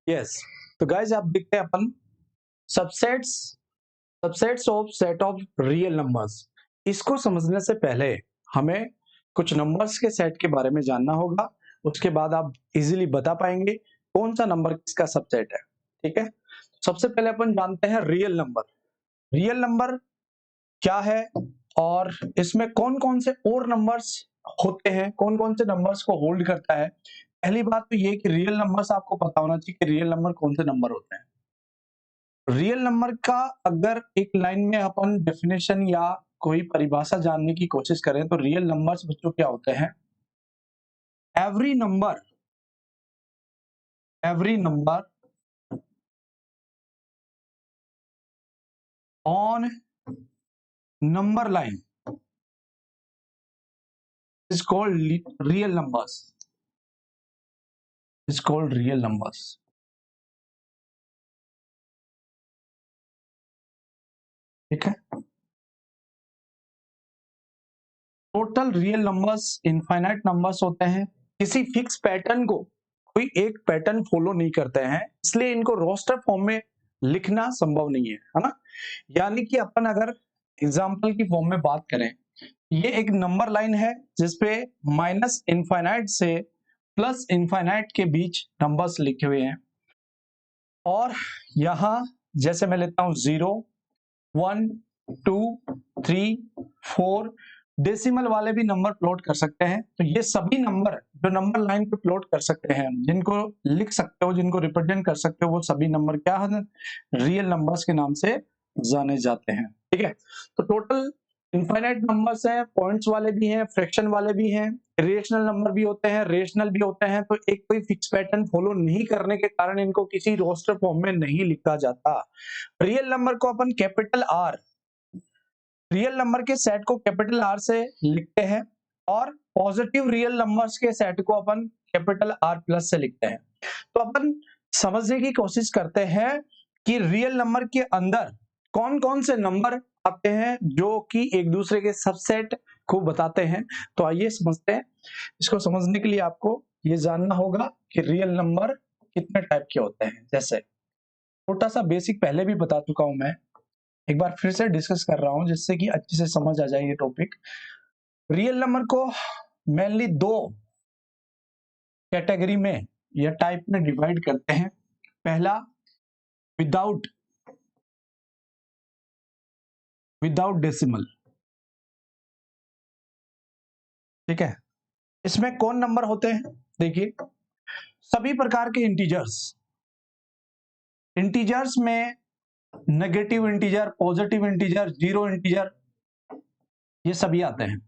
Yes, तो guys आप देखते हैं अपन subsets subsets of set of real numbers. इसको समझने से पहले हमें कुछ नंबर्स के सेट के बारे में जानना होगा। उसके बाद आप इजीली बता पाएंगे कौन सा नंबर किसका सबसेट है। ठीक है, सबसे पहले अपन जानते हैं रियल नंबर। रियल नंबर क्या है और इसमें कौन कौन से और नंबर्स होते हैं, कौन कौन से नंबर्स को होल्ड करता है। पहली बात तो ये कि रियल नंबर्स आपको पता होना चाहिए कि रियल नंबर कौन से नंबर होते हैं। रियल नंबर का अगर एक लाइन में अपन डेफिनेशन या कोई परिभाषा जानने की कोशिश करें तो रियल नंबर्स बच्चों क्या होते हैं। Every number on number line is called real numbers, is called real numbers. ठीक है, total real numbers infinite numbers होते हैं। किसी फिक्स पैटर्न को कोई एक पैटर्न फॉलो नहीं करते हैं, इसलिए इनको रोस्टर फॉर्म में लिखना संभव नहीं है ना। यानी कि अपन अगर एग्जाम्पल की फॉर्म में बात करें, ये एक नंबर लाइन है जिसपे माइनस इनफाइनाइट से प्लस इनफाइनाइट के बीच नंबर्स लिखे हुए हैं। और यहां जैसे मैं लेता हूं 0, 1, 2, 3, 4, डेसिमल वाले भी नंबर प्लॉट कर सकते हैं। तो ये सभी नंबर जो नंबर लाइन पे प्लॉट कर सकते हैं, जिनको लिख सकते हो, जिनको रिप्रेजेंट कर सकते हो, वो सभी नंबर क्या है, रियल नंबर्स के नाम से जाने जाते हैं। ठीक है, तो टोटल इनफाइनाइट नंबर्स हैं, पॉइंट्स वाले भी हैं, फ्रैक्शन वाले भी हैं, रेशनल नंबर भी होते हैं, रेशनल भी होते हैं। तो एक कोई फिक्स पैटर्न फॉलो नहीं करने के कारण इनको किसी रोस्टर फॉर्म में नहीं लिखा जाता। रियल नंबर को अपन कैपिटल आर, रियल नंबर के सेट को कैपिटल आर से लिखते हैं और पॉजिटिव रियल नंबर्स के सेट को अपन कैपिटल आर प्लस से लिखते हैं। तो अपन समझने की कोशिश करते हैं कि रियल नंबर के अंदर कौन कौन से नंबर आते हैं जो कि एक दूसरे के सबसेट को बताते हैं। तो आइए समझते हैं। इसको समझने के लिए आपको ये जानना होगा कि रियल नंबर कितने टाइप के होते हैं। जैसे छोटा सा बेसिक पहले भी बता चुका हूं मैं, एक बार फिर से डिस्कस कर रहा हूं जिससे कि अच्छे से समझ आ जाए ये टॉपिक। रियल नंबर को मेनली दो कैटेगरी में या टाइप में डिवाइड करते हैं। पहला विदाउट विदाउट डेसिमल। ठीक है, इसमें कौन नंबर होते हैं, देखिए सभी प्रकार के इंटीजर्स, इंटीजर्स में negative integer, positive integer, zero integer, ये सभी आते हैं।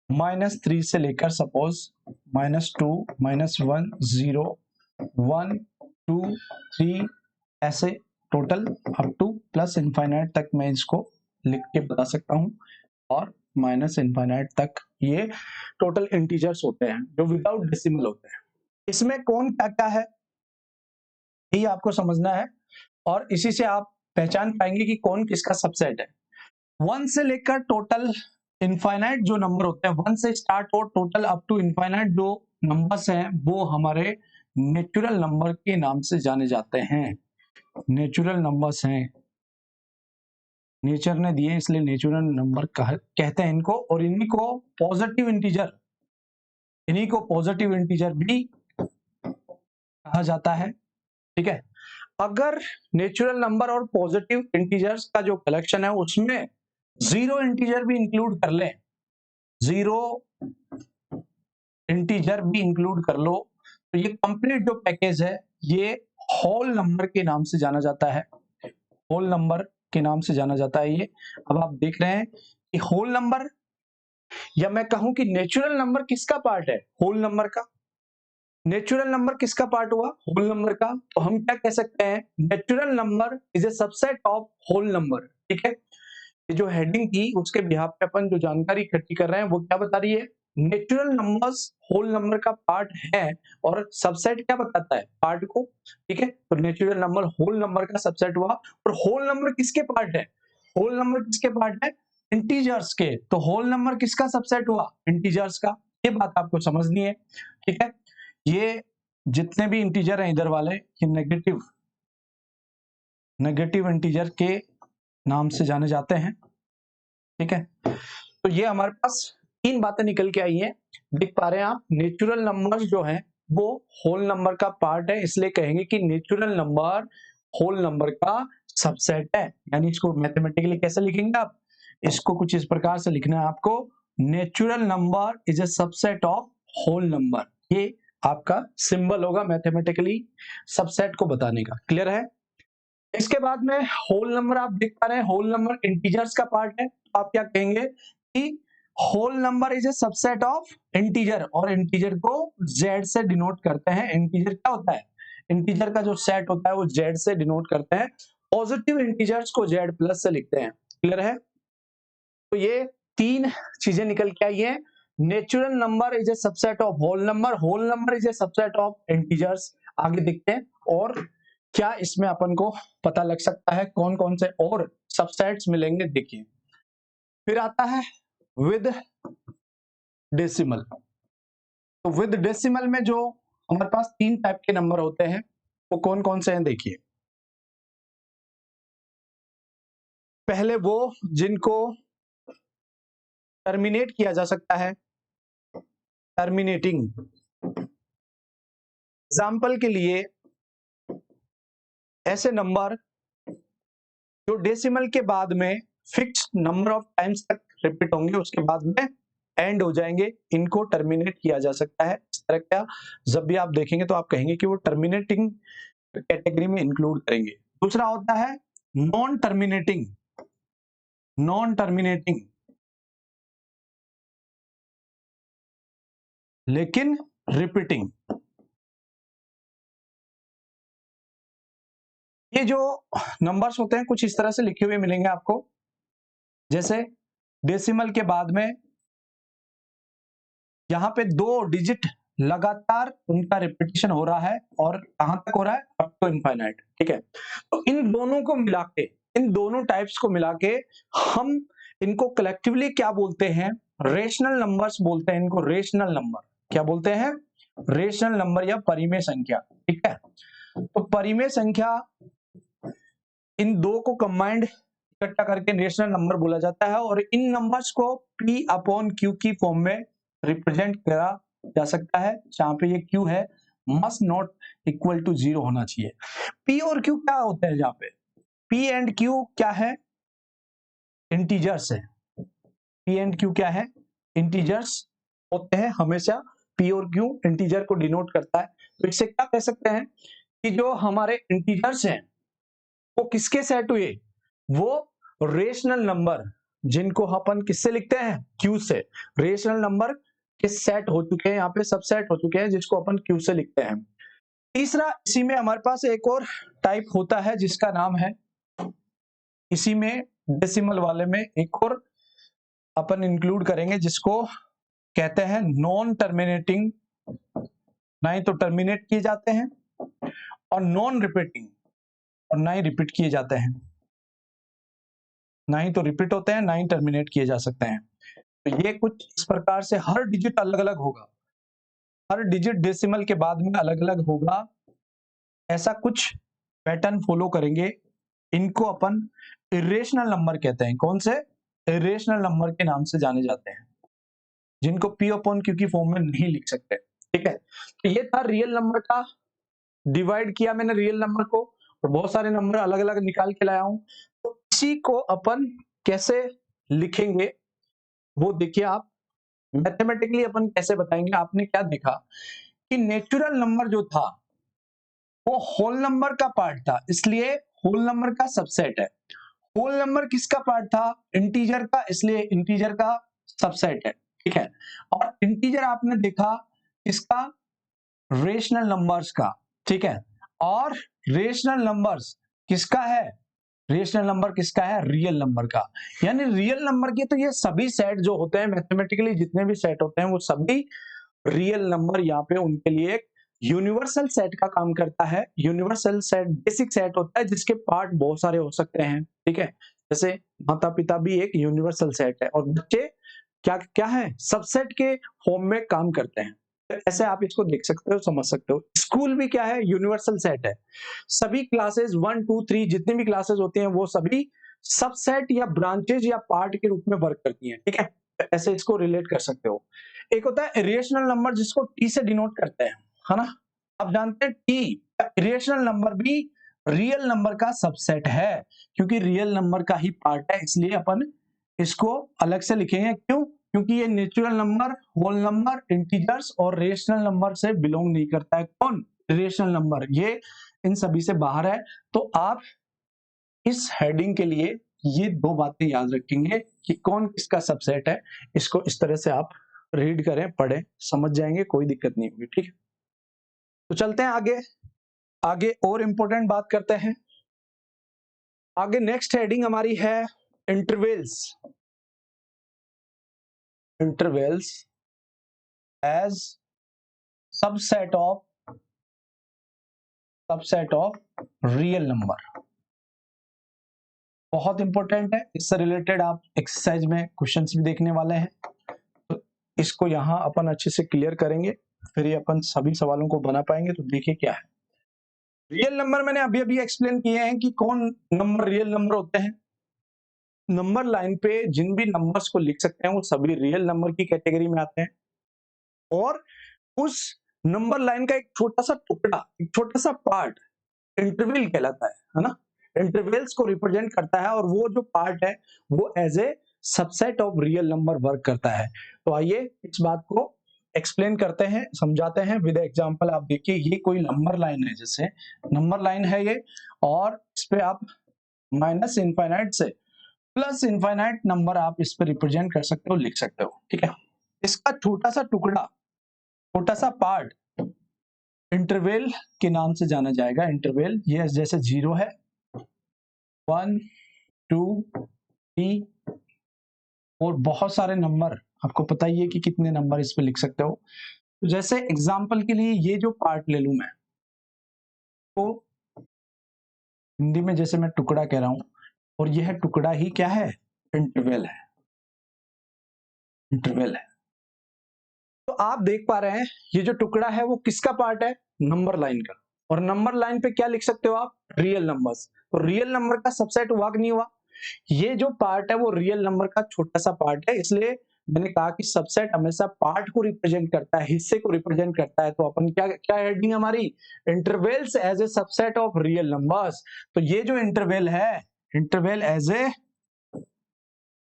-3 से लेकर सपोज -2, -1, 0, 1, 2, 3 ऐसे total up two plus infinite तक मैं इसको लिख के बता सकता हूं। और माइनस इनफाइनाइट तक ये टोटल इंटीजर्स होते हैं जो विदाउट डेसिमल होते हैं। इसमें कौन क्या क्या है यही आपको समझना है और इसी से आप पहचान पाएंगे कि कौन किसका सबसेट है। 1 से लेकर टोटल इनफाइनाइट जो नंबर होते हैं, 1 से स्टार्ट हो टोटल अप टू इनफाइनाइट जो नंबर्स हैं वो हमारे नेचुरल नंबर के नाम से जाने जाते हैं। नेचुरल नंबर्स हैं, नेचर ने दिए इसलिए नेचुरल नंबर कहते हैं इनको। और इन्हीं को पॉजिटिव इंटीजर, इन्हीं को पॉजिटिव इंटीजर भी कहा जाता है। ठीक है, अगर नेचुरल नंबर और पॉजिटिव इंटीजर्स का जो कलेक्शन है उसमें जीरो इंटीजर भी इंक्लूड कर ले, जीरो इंटीजर भी इंक्लूड कर लो, तो ये कंप्लीट जो पैकेज है ये होल नंबर के नाम से जाना जाता है। होल नंबर के नाम से जाना जाता है ये। अब आप देख रहे हैं कि होल नंबर, या मैं कहूं कि नेचुरल नंबर किसका पार्ट है, होल नंबर का। नेचुरल नंबर किसका पार्ट हुआ, होल नंबर का। तो हम क्या कह सकते हैं, natural number is a subset of whole number. ठीक है, ये जो हेडिंग थी उसके बिहाफ पे अपन जो जानकारी इकट्ठी कर रहे हैं वो क्या बता रही है, नेचुरल नंबर्स होल नंबर का पार्ट है और सबसेट क्या बताता है, पार्ट को। ठीक है, तो नेचुरल नंबर होल नंबर का सबसेट हुआ। और होल नंबर किसके पार्ट है, होल नंबर किसके पार्ट है, इंटीजर्स के। तो होल नंबर किसका सबसेट हुआ, इंटीजर्स का। ये बात आपको समझनी है, ठीक है। ये जितने भी इंटीजर हैं इधर वाले, ये नेगेटिव इंटीजर के नाम से जाने जाते हैं, ठीक है। तो ये हमारे पास तीन बातें निकल के आई हैं, देख पा रहे हैं आप। नेचुरल नंबर्स जो है वो होल नंबर का पार्ट है, इसलिए कहेंगे कि नेचुरल नंबर होल नंबर का सबसेट है। यानी इसको मैथमेटिकली कैसे लिखेंगे आप, इसको कुछ इस प्रकार से लिखना है आपको, natural number is a subset of whole number. ये आपका सिंबल होगा मैथमेटिकली सबसेट को बताने का, क्लियर है। इसके बाद में होल नंबर आप देख पा रहे हैं, होल नंबर इंटीजर्स का पार्ट है। तो आप क्या कहेंगे कि whole number is a subset of integer, और इंटीजर को जेड से डिनोट करते हैं। इंटीजर क्या होता है, इंटीजर का जो सेट होता है वो जेड से डिनोट करते हैं। पॉजिटिव इंटीजर्स को जेड प्लस से लिखते हैं, क्लियर है। तो ये तीन चीजें निकल के आई है। Natural number is a subset of whole number is a subset of integers. आगे देखते हैं और क्या इसमें अपन को पता लग सकता है, कौन कौन से और सबसेट्स मिलेंगे, देखिए। फिर आता है विद डेसिमल। तो विद डेसिमल में जो हमारे पास तीन टाइप के नंबर होते हैं वो कौन कौन से हैं, देखिए। पहले वो जिनको टर्मिनेट किया जा सकता है, टर्मिनेटिंग। एग्जाम्पल के लिए ऐसे नंबर जो डेसिमल के बाद में फिक्स नंबर ऑफ टाइम्स तक रिपीट होंगे, उसके बाद में एंड हो जाएंगे, इनको टर्मिनेट किया जा सकता है। इस तरह का जब भी आप देखेंगे तो आप कहेंगे कि वो टर्मिनेटिंग कैटेगरी में इंक्लूड करेंगे। दूसरा होता है नॉन टर्मिनेटिंग, लेकिन रिपीटिंग। ये जो नंबर्स होते हैं कुछ इस तरह से लिखे हुए मिलेंगे आपको, जैसे डेसिमल के बाद में यहां पे 2 डिजिट लगातार उनका रिपीटिशन हो रहा है, और कहां तक हो रहा है, अप टू इनफाइनाइट, ठीक है। तो इन दोनों को मिला के, इन दोनों टाइप्स को मिला के हम इनको कलेक्टिवली क्या बोलते हैं, रेशनल नंबर्स बोलते हैं इनको। रेशनल नंबर क्या बोलते हैं, रेशनल नंबर या परिमेय संख्या, ठीक है। तो परिमेय संख्या इन दो को कंबाइंड इकट्ठा करके रेशनल नंबर बोला जाता है, और इन नंबर्स को P अपॉन Q की फॉर्म में रिप्रेजेंट करा जा सकता है, जहां पे ये Q है मस्ट नॉट इक्वल टू 0 होना चाहिए। P और Q क्या होता है, जहां पे P एंड Q क्या है, इंटीजर्स है। P एंड Q क्या है, इंटीजर्स होते हैं हमेशा। P और Q इंटीजर को डिनोट करता है। तो इससे क्या कह सकते हैं कि जो हमारे इंटीजर्स हैं वो किसके सेट हुए, वो रेशनल नंबर, जिनको अपन किससे लिखते हैं, Q से। रेशनल नंबर के सेट हो चुके हैं, यहाँ पे सबसेट हो चुके हैं, जिसको अपन Q से लिखते हैं। तीसरा, इसी में हमारे पास एक और टाइप होता है जिसका नाम है, इसी में डेसिमल वाले में एक और अपन इंक्लूड करेंगे जिसको कहते हैं नॉन टर्मिनेटिंग। ना ही तो टर्मिनेट किए जाते हैं और नॉन रिपीटिंग, और ना ही रिपीट किए जाते हैं, ना ही तो रिपीट होते हैं ना ही टर्मिनेट किए जा सकते हैं। तो ये कुछ इस प्रकार से हर डिजिट अलग अलग होगा, हर डिजिट डेसिमल के बाद में अलग अलग होगा, ऐसा कुछ पैटर्न फॉलो करेंगे। इनको अपन इरेशनल नंबर कहते हैं। कौन से, इरेशनल नंबर के नाम से जाने जाते हैं, जिनको P अपॉन Q की फॉर्म में नहीं लिख सकते, ठीक है। तो ये था रियल नंबर का, डिवाइड किया मैंने रियल नंबर को, और बहुत सारे नंबर अलग अलग निकाल के लाया हूं। तो इसी को अपन कैसे लिखेंगे वो देखिए आप, मैथमेटिकली अपन कैसे बताएंगे। आपने क्या देखा कि नेचुरल नंबर जो था वो होल नंबर का पार्ट था, इसलिए होल नंबर का सबसेट है। होल नंबर किसका पार्ट था, इंटीजर का, इसलिए इंटीजर का सबसेट है, ठीक है। और इंटीजर आपने देखा किसका, रेशनल नंबर्स का, ठीक है। और रेशनल नंबर्स किसका है, रेशनल नंबर किसका है, रियल नंबर का। यानी रियल नंबर के तो ये सभी सेट जो होते हैं मैथमेटिकली, जितने भी सेट होते हैं वो सभी रियल नंबर यहाँ पे उनके लिए एक यूनिवर्सल सेट का काम करता है। यूनिवर्सल सेट बेसिक सेट होता है जिसके पार्ट बहुत सारे हो सकते हैं, ठीक है। जैसे माता पिता भी एक यूनिवर्सल सेट है, और बच्चे क्या क्या है, सबसेट के फॉर्म में काम करते हैं। तो ऐसे आप इसको देख सकते हो, समझ सकते हो। स्कूल भी क्या है, यूनिवर्सल सेट है। सभी क्लासेस 1 2 3 जितनी भी क्लासेस होती हैं वो सभी सबसेट या ब्रांचेज या पार्ट के रूप में वर्क करती हैं, ठीक है। तो ऐसे इसको रिलेट कर सकते हो। एक होता है इरेशनल नंबर जिसको टी से डिनोट करते हैं, है ना। आप जानते हैं टी, इरेशनल नंबर भी रियल नंबर का सबसेट है, क्योंकि रियल नंबर का ही पार्ट है, इसलिए अपन इसको अलग से लिखेंगे। क्यों? क्योंकि ये natural number, whole number, integers और रेशनल नंबर से बिलोंग नहीं करता है। कौन? रेशनल नंबर, ये इन सभी से बाहर है। तो आप इस हेडिंग के लिए ये दो बातें याद रखेंगे कि कौन किसका सबसेट है। इसको इस तरह से आप रीड करें, पढ़ें, समझ जाएंगे, कोई दिक्कत नहीं होगी, ठीक है। तो चलते हैं आगे। आगे और इंपॉर्टेंट बात करते हैं। आगे नेक्स्ट हेडिंग हमारी है intervals. Intervals as subset of real number. बहुत इंपॉर्टेंट है, इससे रिलेटेड आप एक्सरसाइज में क्वेश्चंस भी देखने वाले हैं। तो इसको यहां अपन अच्छे से क्लियर करेंगे, फिर ये अपन सभी सवालों को बना पाएंगे। तो देखिए क्या है रियल नंबर। मैंने अभी अभी एक्सप्लेन किए हैं कि कौन नंबर रियल नंबर होते हैं। नंबर लाइन पे जिन भी नंबर्स को लिख सकते हैं वो सभी रियल नंबर की कैटेगरी में आते हैं। और उस नंबर लाइन का एक छोटा सा टुकड़ा, एक छोटा सा पार्ट इंटरवल कहलाता है ना। इंटरवल्स को रिप्रेजेंट करता है और वो जो पार्ट है वो as a subset of real number work करता है। तो आइए इस बात को एक्सप्लेन करते हैं, समझाते हैं विद एग्जांपल। आप देखिए ये कोई नंबर लाइन है, जैसे नंबर लाइन है ये, और इस पे आप माइनस इनफाइनाइट से प्लस इनफाइनाइट नंबर आप इस पे रिप्रेजेंट कर सकते हो, लिख सकते हो, ठीक है। इसका छोटा सा टुकड़ा, छोटा सा पार्ट इंटरवल के नाम से जाना जाएगा। इंटरवल ये जैसे 0 है, 1 2 3 और बहुत सारे नंबर, आपको पता ही है कि कितने नंबर इस पे लिख सकते हो। तो जैसे एग्जांपल के लिए ये जो पार्ट ले लूं मैं, तो हिंदी में जैसे मैं टुकड़ा कह रहा हूं, और यह टुकड़ा ही क्या है, इंटरवल है। इंटरवल है। तो आप देख पा रहे हैं ये जो टुकड़ा है वो किसका पार्ट है, नंबर लाइन का। और नंबर लाइन पे क्या लिख सकते हो आप, रियल नंबर्स। तो रियल नंबर का सबसेट हुआ कि नहीं हुआ। ये जो पार्ट है वो रियल नंबर का छोटा सा पार्ट है, इसलिए मैंने कहा कि सबसेट हमेशा पार्ट को रिप्रेजेंट करता है, हिस्से को रिप्रेजेंट करता है। तो अपन क्या क्या हेडिंग हमारी, intervals as a subset of real numbers. तो ये जो इंटरवल है, interval as a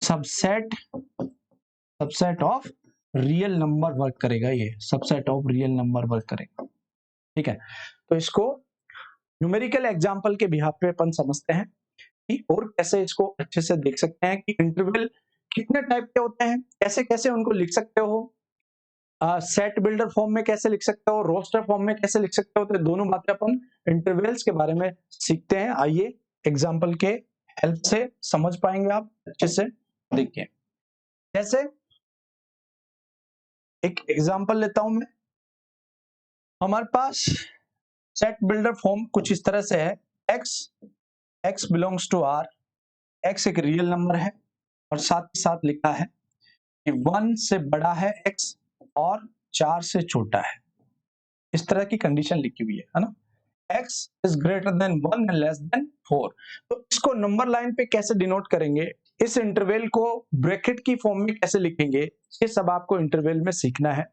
subset subset of real number work करेगा। ये subset of real number work करेगा, ठीक है। तो इसको न्यूमेरिकल एग्जांपल के बिहाफ पे अपन समझते हैं कि और कैसे इसको अच्छे से देख सकते हैं कि इंटरवल कितने टाइप के होते हैं, कैसे कैसे उनको लिख सकते हो। सेट बिल्डर फॉर्म में कैसे लिख सकते हो, रोस्टर फॉर्म में कैसे लिख सकते हो। तो दोनों बातें अपन इंटरवल्स के बारे में सीखते हैं। आइए एग्जांपल के हेल्प से समझ पाएंगे आप अच्छे से। देखिए जैसे एक एग्जांपल लेता हूं मैं। हमारे पास सेट बिल्डर फॉर्म कुछ इस तरह से है, x belongs to r। x एक रियल नंबर है और साथ ही साथ लिखा है कि 1 से बड़ा है x और 4 से छोटा है। इस तरह की कंडीशन लिखी हुई है ना। x is greater than 1 and less than 4। तो इसको नंबर लाइन पे कैसे डिनोट करेंगे, इस इंटरवल को ब्रैकेट की फॉर्म में कैसे लिखेंगे, ये सब आपको इंटरवल में सीखना है,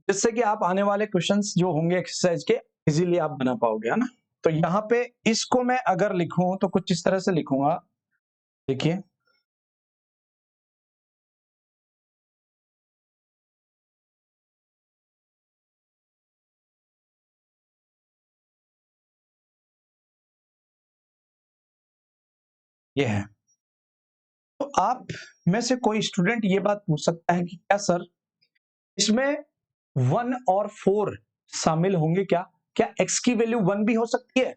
जिससे कि आप आने वाले क्वेश्चंस जो होंगे एक्सरसाइज के इजीली आप बना पाओगे, है ना। तो यहाँ पे इसको मैं अगर लिखूं तो कुछ इस तरह से लिखूंगा। देखिए ये है। तो आप में से कोई स्टूडेंट ये बात पूछ सकता है कि क्या सर इसमें 1 और 4 शामिल होंगे क्या, क्या x की वैल्यू 1 भी हो सकती है,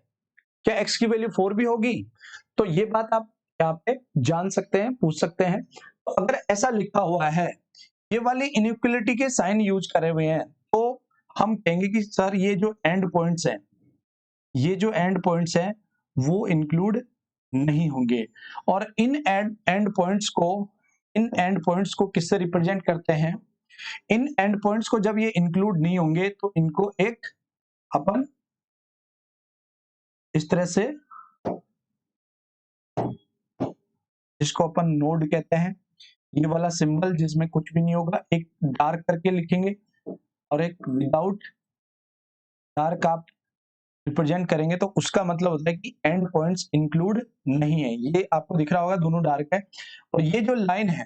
क्या x की वैल्यू 4 भी होगी। तो ये बात आप यहाँ पे जान सकते हैं, पूछ सकते हैं। तो अगर ऐसा लिखा हुआ है, ये वाली इनइक्वालिटी के साइन यूज करे हुए हैं, तो हम कहेंगे कि सर ये जो एंड पॉइंट्स हैं, ये जो एंड पॉइंट्स हैं वो इंक्लूड नहीं होंगे। और इन एंड पॉइंट्स को इन एंड पॉइंट्स को किससे रिप्रेजेंट करते हैं? इन एंड पॉइंट्स को जब ये इंक्लूड नहीं होंगे तो इनको एक अपन इस तरह से, जिसको अपन नोड कहते हैं, ये वाला सिंबल जिसमें कुछ भी नहीं होगा, एक डार्क करके लिखेंगे और एक विदाउट डार्क आप रिप्रेजेंट करेंगे, तो उसका मतलब होता है कि एंड पॉइंट्स इंक्लूड नहीं है। ये आपको दिख रहा होगा, दोनों डार्क है। और ये जो लाइन है,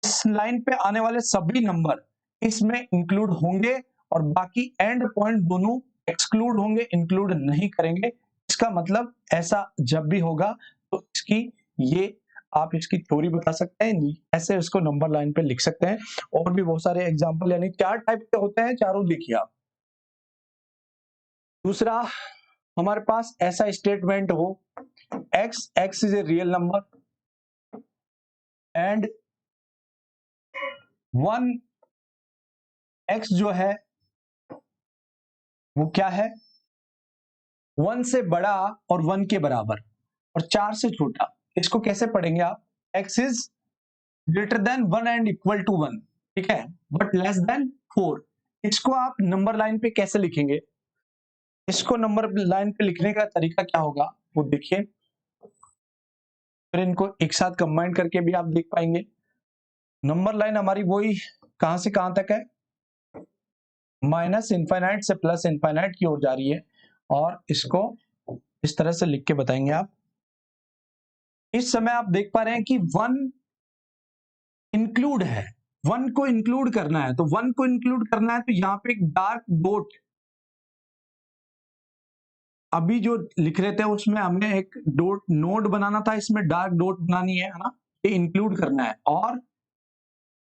इस लाइन पे आने वाले सभी नंबर इसमें इंक्लूड होंगे और बाकी एंड पॉइंट दोनों एक्सक्लूड होंगे, इंक्लूड नहीं करेंगे। इसका मतलब ऐसा जब भी होगा तो इसकी ये आप इसकी थ्योरी बता सकते हैं, ऐसे इसको नंबर लाइन पे लिख सकते हैं। और भी बहुत सारे एग्जांपल, यानी 4 टाइप के होते हैं, चारों देखिए आप। दूसरा, हमारे पास ऐसा स्टेटमेंट हो, x is a real number and 1x जो है वो क्या है, 1 से बड़ा और 1 के बराबर और 4 से छोटा। इसको कैसे पढ़ेंगे आप? x is greater than 1 and equal to 1, ठीक है, बट लेस देन 4। इसको आप नंबर लाइन पे कैसे लिखेंगे? इसको नंबर लाइन पे लिखने का तरीका क्या होगा वो देखिए, फिर इनको एक साथ कंबाइन करके भी आप देख पाएंगे। नंबर लाइन हमारी वही कहां से कहां तक है, माइनस इनफाइनाइट से प्लस इनफाइनाइट की ओर जा रही है, और इसको इस तरह से लिख के बताएंगे आप। इस समय आप देख पा रहे हैं कि 1 इंक्लूड है, 1 को इंक्लूड करना है, तो 1 को इंक्लूड करना है तो यहाँ पे एक डार्क डॉट, अभी जो लिख रहे थे उसमें हमने एक डॉट नोड बनाना था, इसमें डार्क डॉट बनानी है ना, ये इंक्लूड करना है। और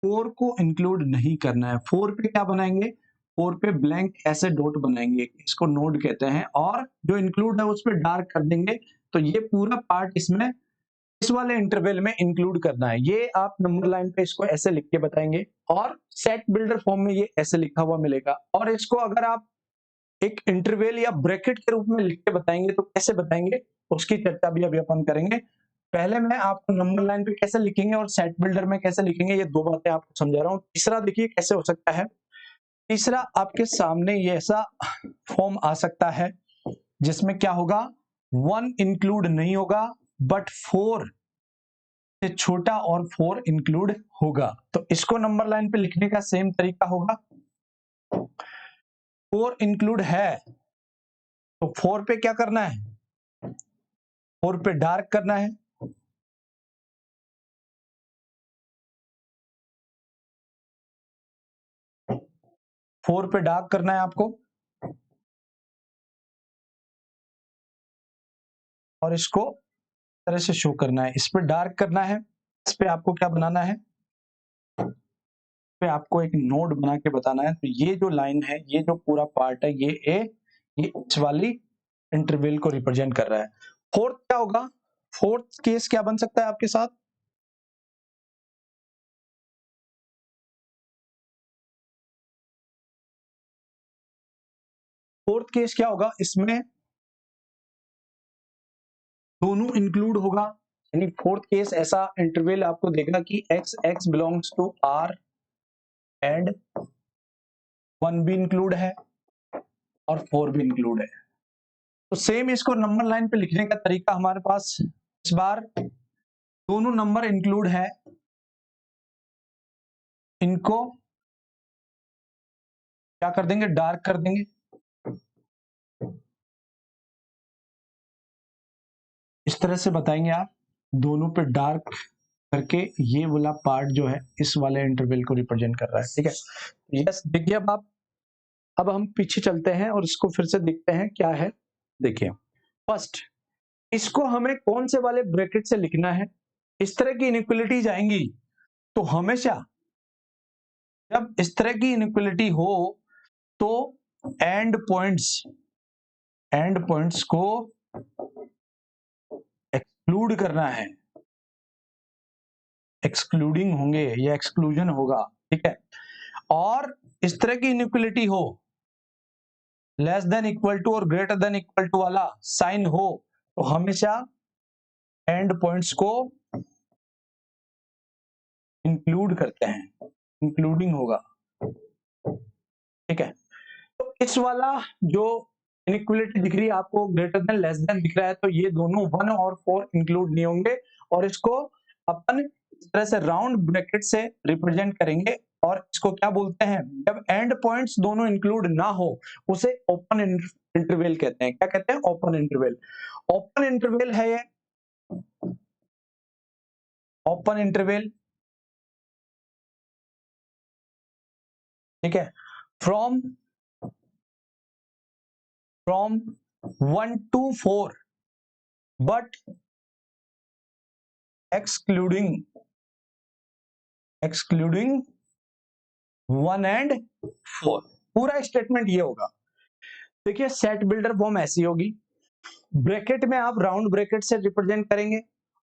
4 को इंक्लूड नहीं करना है। 4 पे क्या बनाएंगे? 4 पे ब्लैंक ऐसे डॉट बनाएंगे, इसको नोड कहते हैं, और जो इंक्लूड है उस पर डार्क कर देंगे। तो ये पूरा पार्ट इसमें इस वाले इंटरवल में इंक्लूड करना है। ये आप नंबर लाइन पे इसको ऐसे लिख के बताएंगे, और सेट बिल्डर फॉर्म में ये ऐसे लिखा हुआ मिलेगा। और इसको अगर आप एक इंटरवल या ब्रैकेट के रूप में लिख के बताएंगे तो कैसे बताएंगे, उसकी चर्चा भी अभी अपन करेंगे। पहले मैं आपको नंबर लाइन पे कैसे लिखेंगे और सेट बिल्डर में कैसे लिखेंगे, ये दो बातें आपको समझा रहा हूँ। तीसरा देखिए कैसे हो सकता है। तीसरा, आपके सामने ये ऐसा फॉर्म आ सकता है जिसमें क्या होगा, 1 इंक्लूड नहीं होगा बट 4 से छोटा और 4 इंक्लूड होगा। तो इसको नंबर लाइन पे लिखने का सेम तरीका होगा। 4 इंक्लूड है तो 4 पे क्या करना है, 4 पे डार्क करना है, फोर पे डार्क करना है आपको, और इसको तरह से शो करना है। इस पे डार्क करना है, इस पे आपको क्या बनाना है, इस पे आपको एक नोड बना के बताना है। तो ये जो लाइन है, ये जो पूरा पार्ट है, ये ए, ये इस वाली इंटरवल को रिप्रेजेंट कर रहा है। फोर्थ क्या होगा, फोर्थ केस क्या बन सकता है आपके साथ, फोर्थ केस क्या होगा, इसमें दोनों इंक्लूड होगा। यानी फोर्थ केस ऐसा इंटरवल आपको देगा कि x x belongs to R and 1 भी इंक्लूड है और 4 भी इंक्लूड है। तो सेम इसको नंबर लाइन पे लिखने का तरीका हमारे पास, इस बार दोनों नंबर इंक्लूड है, इनको क्या कर देंगे, डार्क कर देंगे। इस तरह से बताएंगे आप, दोनों पे डार्क करके ये वाला पार्ट जो है इस वाले इंटरवल को रिप्रेजेंट कर रहा है, ठीक है। यस, देखिए अब हम पीछे चलते हैं और इसको फिर से देखते हैं क्या है। देखिए फर्स्ट, इसको हमें कौन से वाले ब्रैकेट से लिखना है। इस तरह की इनइक्वालिटीज आएंगी तो हमेशा जब इस तरह की इनइक्वालिटी हो तो एंड पॉइंट्स को एक्सक्लूड करना है, एक्सक्लूडिंग होंगे या एक्सक्लूजन होगा, ठीक है। और इस तरह की इनइक्वालिटी हो, लेस देन इक्वल टू और ग्रेटर देन इक्वल टू वाला साइन हो, तो हमेशा एंड पॉइंट्स को इंक्लूड करते हैं, इंक्लूडिंग होगा, ठीक है। तो इस वाला जो इनइक्वालिटी दिख रही है आपको, ग्रेटर देन लेस देन दिख रहा है, तो ये दोनों 1 और 4 इंक्लूड नहीं होंगे, और इसको अपन इस तरह से राउंड ब्रैकेट से रिप्रेजेंट करेंगे, और इसको क्या बोलते हैं, जब एंड पॉइंट्स दोनों इंक्लूड ना हो उसे ओपन इंटरवल कहते हैं। क्या कहते हैं? Open interval. ओपन इंटरवल है ये, ओपन इंटरवल, ठीक है। From from 1 to 4 but excluding 1 and 4। पूरा स्टेटमेंट ये होगा। देखिए सेट बिल्डर फॉर्म ऐसी होगी, ब्रैकेट में आप राउंड ब्रैकेट से रिप्रेजेंट करेंगे,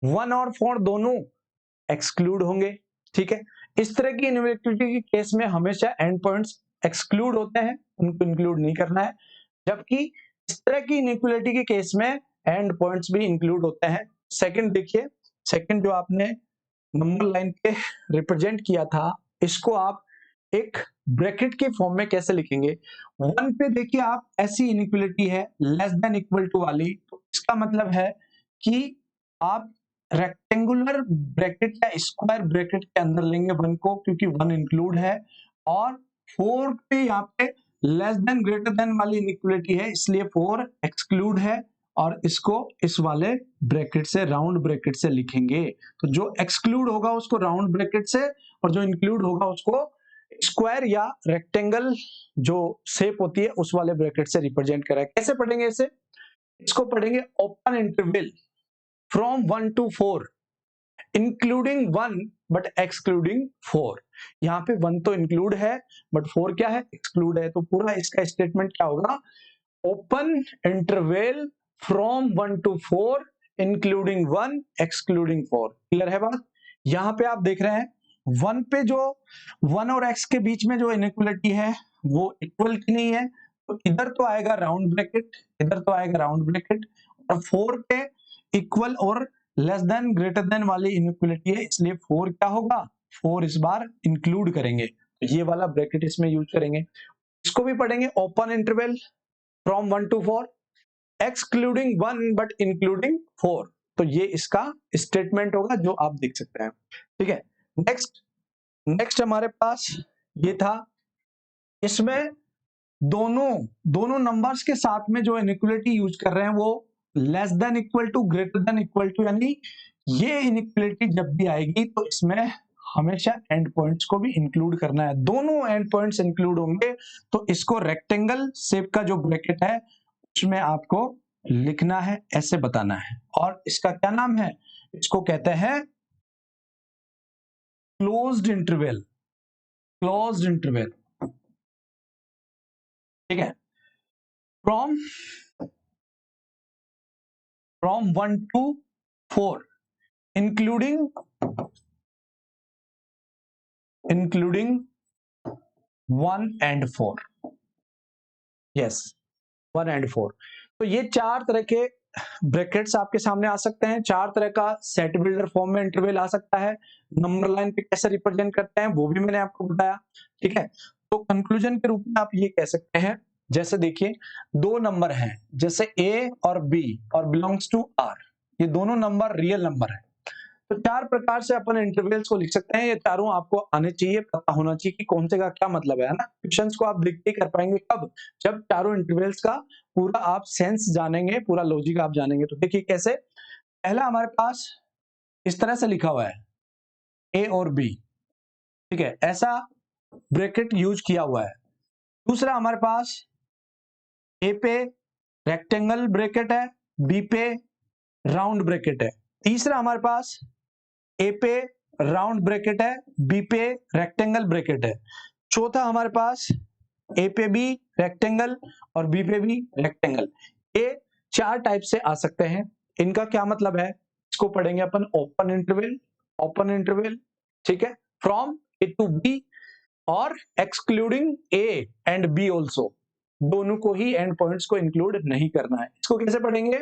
1 और 4 दोनों एक्सक्लूड होंगे, ठीक है। इस तरह की इनइक्वालिटी के केस में हमेशा एंड पॉइंट्स एक्सक्लूड होते हैं, उनको इंक्लूड नहीं करना है, जबकि इस तरह की इनइक्वालिटी के केस में एंड पॉइंट्स भी इंक्लूड होते हैं। सेकंड देखिए, सेकंड जो आपने नंबर लाइन पे रिप्रेजेंट किया था, इसको आप एक ब्रैकेट के फॉर्म में कैसे लिखेंगे? 1 पे देखिए आप ऐसी इनइक्वालिटी है लेस देन इक्वल टू वाली, तो इसका मतलब है कि आप रेक्टेंगुलर ब्रैकेट या स्क्वायर ब्रैकेट के अंदर लेंगे 1 को, क्योंकि 1 इंक्लूड है, और 4 पे यहाँ पे लेस देन ग्रेटर देन वाली इनइक्वालिटी है, इसलिए 4 एक्सक्लूड है, और इसको इस वाले ब्रैकेट से, राउंड ब्रैकेट से लिखेंगे। तो जो एक्सक्लूड होगा उसको राउंड ब्रैकेट से, और जो इंक्लूड होगा उसको स्क्वायर या रेक्टेंगल जो शेप होती है उस वाले ब्रैकेट से रिप्रेजेंट करा है। कैसे पढ़ेंगे इसे? इसको पढ़ेंगे open interval from 1 to 4 including 1 but excluding 4। यहाँ पे 1 तो इंक्लूड है बट 4 क्या है? एक्सक्लूड है। तो पूरा इसका स्टेटमेंट क्या होगा? Open interval from 1 to 4 including 1 excluding 4। Clear है बात? यहाँ पे आप देख रहे हैं 1 पे जो 1 और x के बीच में जो इनइक्वालिटी है वो इक्वल की नहीं है, तो इधर तो आएगा राउंड ब्रैकेट, इधर तो आएगा राउंड ब्रैकेट, और 4 पे इक्वल और लेस देन ग्रेटर देन वाली इनइक्वालिटी है, इसलिए 4 क्या होगा? 4 इस बार इंक्लूड करेंगे, ये वाला ब्रैकेट इसमें यूज करेंगे। इसको भी पढ़ेंगे open interval from 1 to 4 excluding 1 but including 4। तो ये इसका स्टेटमेंट होगा जो आप देख सकते हैं, ठीक है। नेक्स्ट हमारे पास ये था, इसमें दोनों नंबर्स के साथ में जो इनइक्वालिटी यूज कर रहे हैं वो less than equal to, greater than equal to, यानी ये इनइक्वालिटी जब भी आएगी तो इसमें हमेशा एंड पॉइंट्स को भी इंक्लूड करना है। दोनों एंड पॉइंट्स इंक्लूड होंगे तो इसको रेक्टेंगल शेप का जो ब्रैकेट है उसमें आपको लिखना है, ऐसे बताना है, और इसका क्या नाम है? इसको कहते हैं क्लोज्ड इंटरवल, क्लोज्ड इंटरवल, ठीक है। From 1 to 4 including 1 and 4, yes 1 and 4। तो ये 4 तरह के ब्रैकेट्स आपके सामने आ सकते हैं, 4 तरह का सेट बिल्डर फॉर्म में इंटरवल आ सकता है। नंबर लाइन पे कैसे रिप्रेजेंट करते हैं वो भी मैंने आपको बताया, ठीक है। तो कंक्लूजन के रूप में आप ये कह सकते हैं, जैसे देखिए 2 नंबर हैं, जैसे A और B और बिलोंग्स टू R, ये दोनों नंबर रियल नंबर है। तो 4 प्रकार से अपन इंटरवल्स को लिख सकते हैं, ये चारों आपको आने चाहिए, पता होना चाहिए कि कौन से का क्या मतलब है ना। क्वेश्चंस को आप देखते ही कर पाएंगे कब? जब चारों इंटरवल्स का पूरा आप सेंस जानेंगे, पूरा लॉजिक आप जानेंगे। तो देखिए कैसे, पहला हमारे पास इस तरह से लिखा हुआ है A और B, ठीक है, ऐसा ब्रैकेट यूज किया हुआ है। दूसरा हमारे पास A पे रेक्टेंगल ब्रैकेट है, B पे राउंड ब्रैकेट है। तीसरा हमारे पास ए पे राउंड ब्रैकेट है, बी पे रेक्टेंगल ब्रैकेट है। चौथा हमारे पास ए पे भी रेक्टेंगल और बी पे भी रेक्टेंगल। ये 4 टाइप से आ सकते हैं। इनका क्या मतलब है इसको पढ़ेंगे अपन ओपन इंटरवल, ओपन इंटरवल, ठीक है, फ्रॉम ए टू बी और excluding a and b also, दोनों को ही एंड पॉइंट्स को इंक्लूड नहीं करना है। इसको कैसे पढ़ेंगे?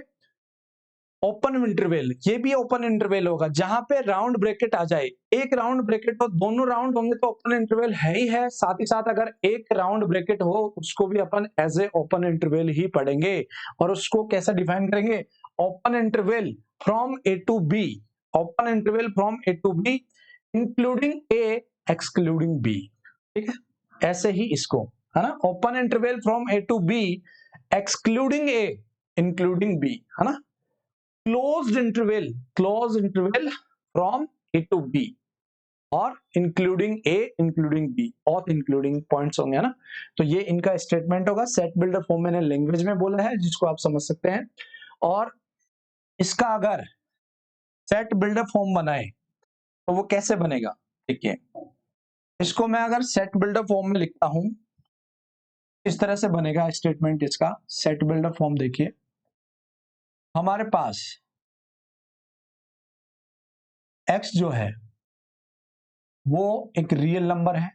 ओपन इंटरवल, ये भी ओपन इंटरवल होगा जहां पे राउंड ब्रैकेट आ जाए। एक राउंड ब्रैकेट हो, दोनों राउंड होंगे तो ओपन इंटरवल है ही है, साथ ही साथ अगर एक राउंड ब्रैकेट हो उसको भी अपन एज ए ओपन इंटरवल ही पढ़ेंगे। और उसको कैसा डिफाइन करेंगे? Open interval from A to B, open interval from A to B including A excluding B. ठीक है, ऐसे ही इसको, है ना, open interval from A to B excluding A including B, है ना। Closed interval from A to B और including A including B, both including points होंगे, ना। तो ये इनका स्टेटमेंट होगा। सेट बिल्डर फॉर्म मैंने लैंग्वेज में बोला है जिसको आप समझ सकते हैं। और इसका अगर सेट बिल्डर फॉर्म बनाए तो वो कैसे बनेगा? देखिए, इसको मैं अगर सेट बिल्डर फॉर्म में लिखता हूं, इस तरह से बनेगा स्टेटमेंट इसका। सेट बिल्डर फॉर्म देखिए, हमारे पास x जो है वो एक रियल नंबर है,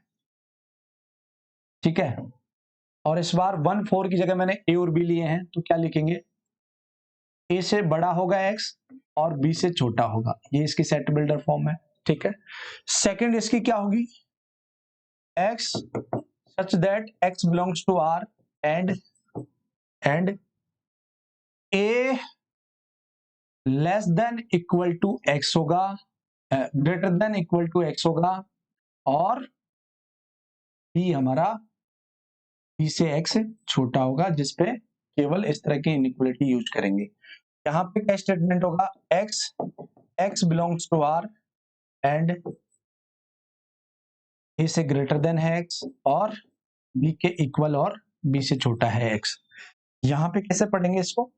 ठीक है। और इस बार 1 4 की जगह मैंने ए और बी लिए हैं, तो क्या लिखेंगे? ए से बड़ा होगा x और बी से छोटा होगा। ये इसकी सेट बिल्डर फॉर्म है, ठीक है। सेकंड इसकी क्या होगी? x such that x belongs to r and a less than equal to x होगा, greater than equal to x होगा, और b हमारा b से x छोटा होगा, जिसपे केवल इस तरह की इनइक्वलिटी यूज करेंगे। यहाँ पे क्या स्टेटमेंट होगा? x belongs to r and a से ग्रेटर देन है x और b के इक्वल और b से छोटा है x। यहाँ पे कैसे पढ़ेंगे इसको?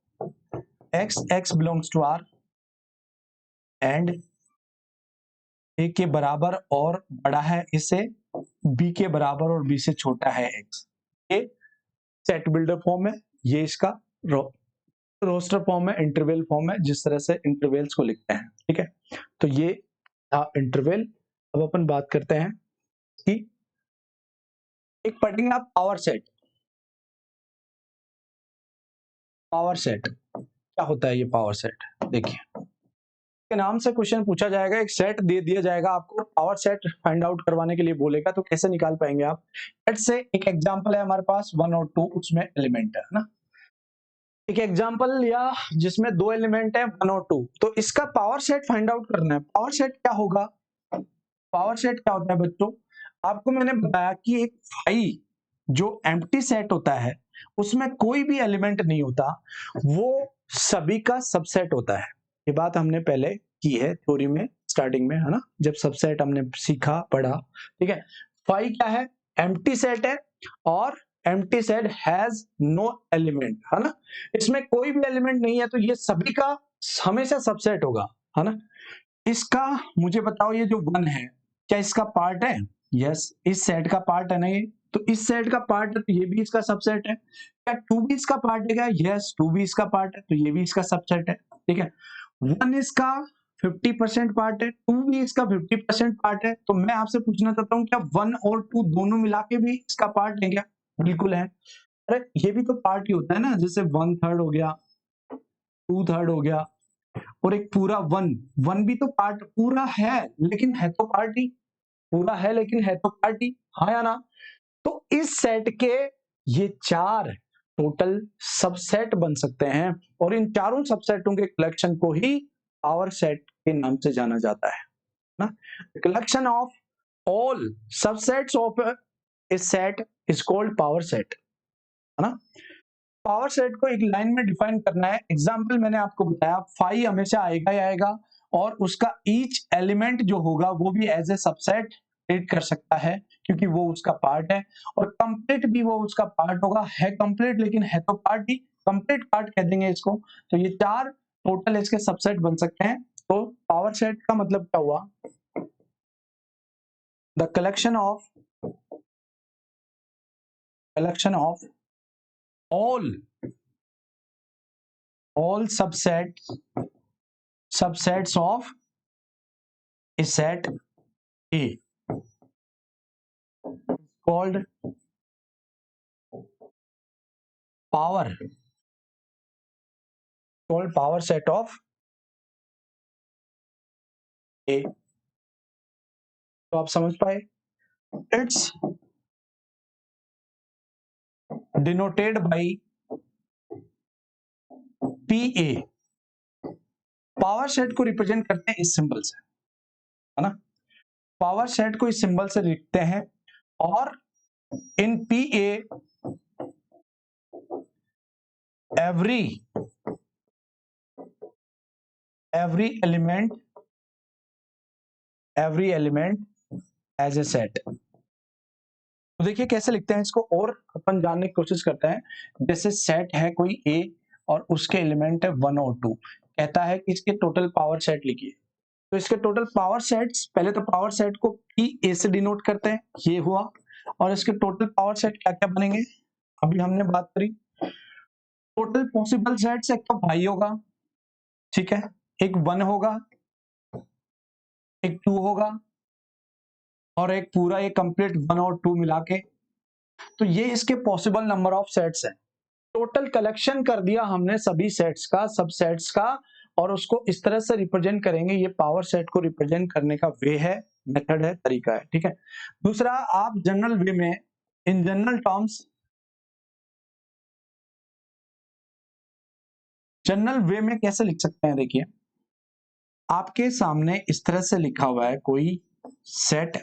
x belongs to r and a के बराबर और बड़ा है इससे, b के बराबर और b से छोटा है x। ये सेट बिल्डर फॉर्म है, ये इसका रोस्टर फॉर्म है, इंटरवल फॉर्म है, जिस तरह से इंटरवल्स को लिखते हैं, ठीक है। तो ये था इंटरवल। अब अपन बात करते हैं कि एक पढ़ेंगे आप पावर सेट। पावर सेट क्या होता है? ये पावर सेट देखिए, के नाम से क्वेश्चन पूछा जाएगा, एक सेट दे दिया जाएगा आपको, पावर सेट फाइंड आउट करवाने के लिए बोलेगा, तो कैसे निकाल पाएंगे आप? लेट्स से एक एग्जांपल है हमारे पास 1 और 2, उसमें एलिमेंट है ना। एक एग्जांपल लिया जिसमें 2 एलिमेंट है 1 और 2, तो इसका पावर सेट फाइंड आउट करना है। पावर सेट क्या होगा? पावर सेट क्या होता है बच्चों? आपको मैंने बताया कि एक फाई जो एम्प्टी सेट होता है उसमें कोई भी एलिमेंट नहीं होता, वो सभी का सबसेट होता है। ये बात हमने पहले की है थ्योरी में, स्टार्टिंग में, है ना, जब सबसेट हमने सीखा पढ़ा, ठीक है। फाई क्या है? एम्प्टी सेट है, और empty set has no element, है ना। इसमें कोई भी एलिमेंट नहीं है, तो ये सभी का हमेशा सबसेट होगा, है ना। इसका मुझे बताओ, ये जो 1 है क्या इसका पार्ट है? यस, इस सेट का पार्ट है ना ये, तो इस सेट का पार्ट है, तो ये भी इसका सबसेट है। क्या 2 भी इसका पार्ट है क्या? यस, 2 भी इसका पार्ट है, तो ये भी इसका सबसेट है, ठीक है। 1 इसका 50% पार्ट है, 2 भी इसका 50% पार्ट है, तो मैं आपसे पूछना चाहता हूँ क्या 1 और 2 दोनों मिला के भी इसका पार्ट है क्या? बिल्कुल है। अरे ये भी तो पार्ट ही होता है ना, जैसे 1/3 हो गया, 2/3 हो गया, और एक पूरा 1, 1 भी तो पार्ट पूरा है लेकिन है तो पार्ट ही, पूरा है लेकिन है तो पार्ट ही, हाँ या ना। तो इस सेट के ये 4 टोटल सबसेट बन सकते हैं, और इन चारों सबसेटों के कलेक्शन को ही पावर सेट के नाम से जाना जाता है ना। Collection of all subsets of A set is called power set, है ना। पावर सेट को एक लाइन में डिफाइन करना है। एग्जाम्पल मैंने आपको बताया, फाई हमेशा आएगा ही आएगा, और उसका ईच एलिमेंट जो होगा वो भी एज ए सबसेट ट्रीट कर सकता है, क्योंकि वो उसका पार्ट है। और कंप्लीट भी वो उसका पार्ट होगा, है कंप्लीट लेकिन है तो पार्ट ही, कंप्लीट पार्ट कह देंगे इसको। तो ये 4 टोटल इसके सबसेट बन सकते हैं। तो पावर सेट का मतलब क्या हुआ? The collection of all all subsets of A set A called power set of ए। तो आप समझ पाए, it's denoted by P A. Power set को रिप्रेजेंट करते हैं इस सिंबल से, है ना। पावर सेट को इस सिंबल से लिखते हैं, और in P A every element as a set. तो देखिए कैसे लिखते हैं इसको, और अपन जानने की कोशिश करते हैं। जैसे सेट है कोई ए और उसके एलिमेंट है 1 और 2, कहता है कि इसके टोटल पावर सेट लिखिए। तो इसके टोटल पावर सेट्स, पहले तो पावर सेट को पी ए से डिनोट करते हैं, ये हुआ। और इसके टोटल पावर सेट क्या क्या बनेंगे, अभी हमने बात करी। टोटल पॉसिबल सेट्स, एक तो भाई होगा, ठीक है, एक 1 होगा, एक 2 होगा, और एक पूरा ये कंप्लीट 1 और 2 मिला के। तो ये इसके पॉसिबल नंबर ऑफ सेट्स हैं। टोटल कलेक्शन कर दिया हमने सभी सेट्स का, सब सेट्स का, और उसको इस तरह से रिप्रेजेंट करेंगे। ये पावर सेट को रिप्रेजेंट करने का वे है, मेथड है, तरीका है, ठीक है। दूसरा, आप जनरल वे में, इन जनरल टर्म्स, जनरल वे में कैसे लिख सकते हैं, देखिए आपके सामने इस तरह से लिखा हुआ है कोई सेट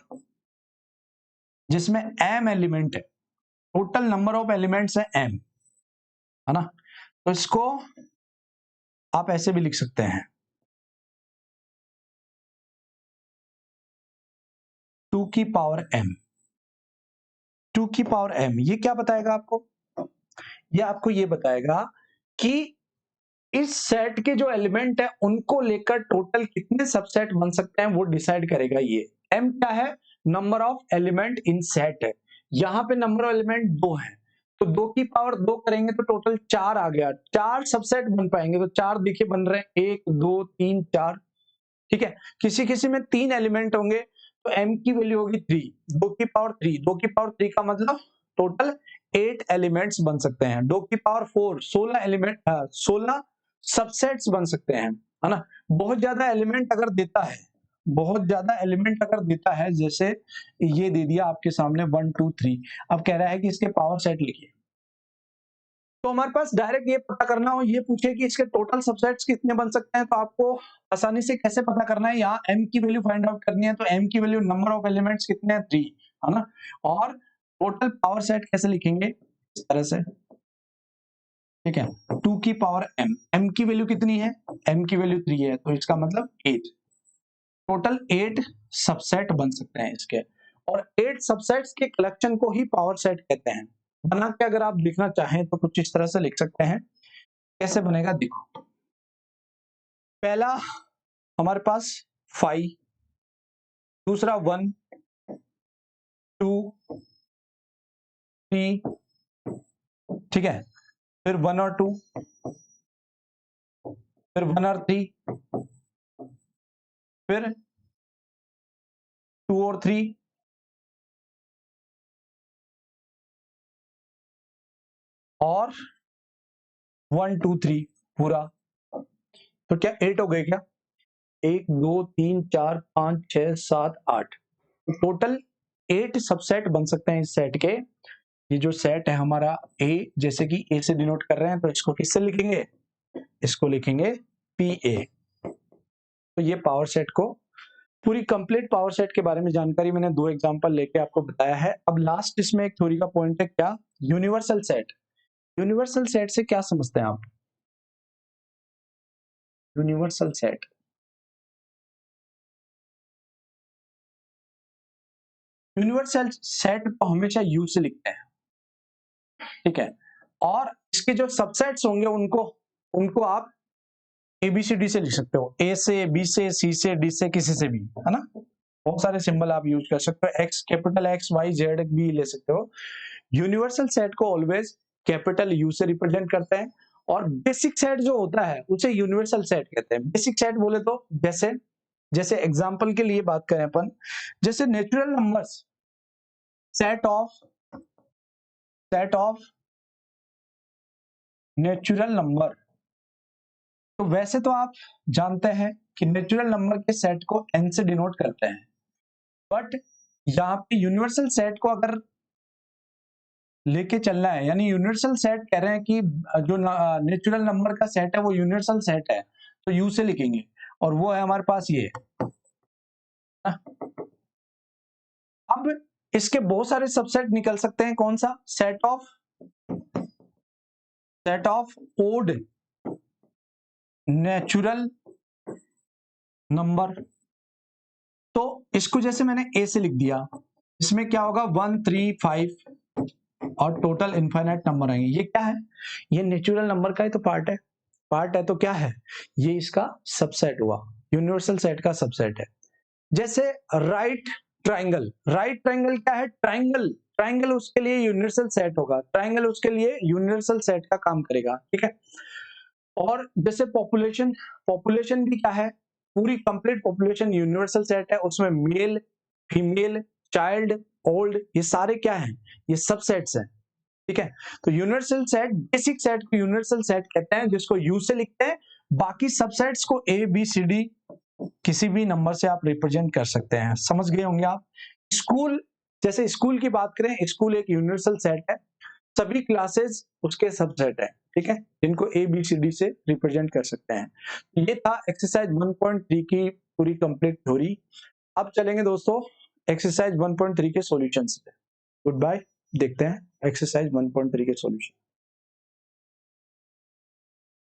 जिसमें m एलिमेंट है, टोटल नंबर ऑफ एलिमेंट्स है m, है ना। तो इसको आप ऐसे भी लिख सकते हैं, 2 की पावर m। 2 की पावर m, ये क्या बताएगा आपको, ये आपको ये बताएगा कि इस सेट के जो एलिमेंट है उनको लेकर टोटल कितने सबसेट बन सकते हैं, वो डिसाइड करेगा। ये m क्या है, number of element in set है। यहां पे नंबर ऑफ एलिमेंट 2 है, तो 2 की पावर 2 करेंगे तो टोटल 4 आ गया, 4 सबसेट बन पाएंगे। तो 4 देखिए बन रहे हैं, 1 2 3 4, ठीक है। किसी किसी में 3 एलिमेंट होंगे तो m की वैल्यू होगी 3, 2 की पावर 3, 2 की पावर 3 का मतलब टोटल 8 एलिमेंट्स बन सकते हैं। 2 की पावर 4, 16 एलिमेंट, 16 सबसेट्स बन सकते हैं, है ना। बहुत ज्यादा एलिमेंट अगर देता है, बहुत ज्यादा एलिमेंट अगर देता है, जैसे ये दे दिया आपके सामने 1 2 3, अब कह रहा है कि इसके पावर सेट लिखिए। तो हमारे पास डायरेक्ट ये पता करना हो, ये पूछे कि इसके टोटल सबसेट्स कितने बन सकते हैं, तो आपको आसानी से कैसे पता करना है, यहाँ m की वैल्यू फाइंड आउट करनी है। तो m की वैल्यू, नंबर ऑफ एलिमेंट्स कितने हैं, 3, है ना। और टोटल पावर सेट कैसे लिखेंगे, इस तरह से, ठीक है। 2 की पावर m की वैल्यू कितनी है, m की वैल्यू 3 है, तो इसका मतलब 8। टोटल 8 सबसेट बन सकते हैं इसके, और 8 सबसेट्स के कलेक्शन को ही पावर सेट कहते हैं। बना के अगर आप लिखना चाहें तो कुछ इस तरह से लिख सकते हैं। कैसे बनेगा देखो, पहला हमारे पास 5, दूसरा 1 2 3, ठीक है, फिर 1 और 2, फिर 1 और 3, फिर 2 और 3, और 1 2 3 पूरा। तो क्या 8 हो गए क्या, 1 2 3 4 5 6 7 8, टोटल 8 सबसेट बन सकते हैं इस सेट के। ये जो सेट है हमारा ए, जैसे कि ए से डिनोट कर रहे हैं, तो इसको किससे लिखेंगे, इसको लिखेंगे पी ए। तो ये पावर सेट को, पूरी कंप्लीट पावर सेट के बारे में जानकारी मैंने 2 एग्जांपल लेके आपको बताया है। अब लास्ट इसमें एक थ्योरी का पॉइंट है, क्या, यूनिवर्सल सेट। यूनिवर्सल सेट से क्या समझते हैं आप, यूनिवर्सल सेट, यूनिवर्सल सेट को हमेशा यू से लिखते हैं, ठीक है। और इसके जो सबसेट्स होंगे उनको उनको आप एबीसीडी से लिख सकते हो, ए से, बी से, सी से, डी से, किसी से भी, है ना। बहुत सारे सिंबल आप यूज कर सकते हो, x, capital X Y Z भी ले सकते हो। यूनिवर्सल सेट को ऑलवेज कैपिटल यू से रिप्रेजेंट करते हैं, और बेसिक सेट जो होता है उसे यूनिवर्सल सेट कहते हैं। बेसिक सेट बोले तो जैसे, जैसे एग्जांपल के लिए बात करें अपन, जैसे natural numbers, set of natural number. तो वैसे तो आप जानते हैं कि नेचुरल नंबर के सेट को n से डिनोट करते हैं, बट यहाँ पे यूनिवर्सल सेट को अगर लेके चलना है, यानी यूनिवर्सल सेट कह रहे हैं कि जो नेचुरल नंबर का सेट है वो यूनिवर्सल सेट है, तो यू से लिखेंगे और वो है हमारे पास ये। अब इसके बहुत सारे सबसेट निकल सकते हैं, कौन सा? Set of odd natural number. तो इसको जैसे मैंने ए से लिख दिया, इसमें क्या होगा 1 3 5 और टोटल इनफाइनाइट नंबर आएंगे। ये क्या है? ये नेचुरल नंबर का ही तो पार्ट है। पार्ट है तो क्या है? ये इसका सबसेट हुआ, यूनिवर्सल सेट का सबसेट है। जैसे राइट ट्राइंगल क्या है? ट्राइंगल उसके लिए यूनिवर्सल सेट होगा, ट्राइंगल उसके लिए यूनिवर्सल सेट का काम करेगा, ठीक है। और जैसे पॉपुलेशन भी क्या है? पूरी कंप्लीट पॉपुलेशन यूनिवर्सल सेट है, उसमें मेल, फीमेल, चाइल्ड, ओल्ड, ये सारे क्या हैं? ये सबसेट्स हैं, ठीक है। तो यूनिवर्सल सेट, बेसिक सेट को यूनिवर्सल सेट कहते हैं, जिसको यू से लिखते हैं। बाकी सबसेट्स को ए बी सी डी किसी भी नंबर से आप रिप्रेजेंट कर सकते हैं। समझ गए होंगे आप। स्कूल, जैसे स्कूल की बात करें, स्कूल एक यूनिवर्सल सेट है, सभी क्लासेस उसके सबसेट है, ठीक है, जिनको ए बी सी डी से रिप्रेजेंट कर सकते हैं। ये था एक्सरसाइज 1.3 की पूरी कंप्लीट थ्योरी। अब चलेंगे दोस्तों एक्सरसाइज 1.3 के सॉल्यूशंस पे। गुड बाय, देखते हैं एक्सरसाइज 1.3 के सॉल्यूशन।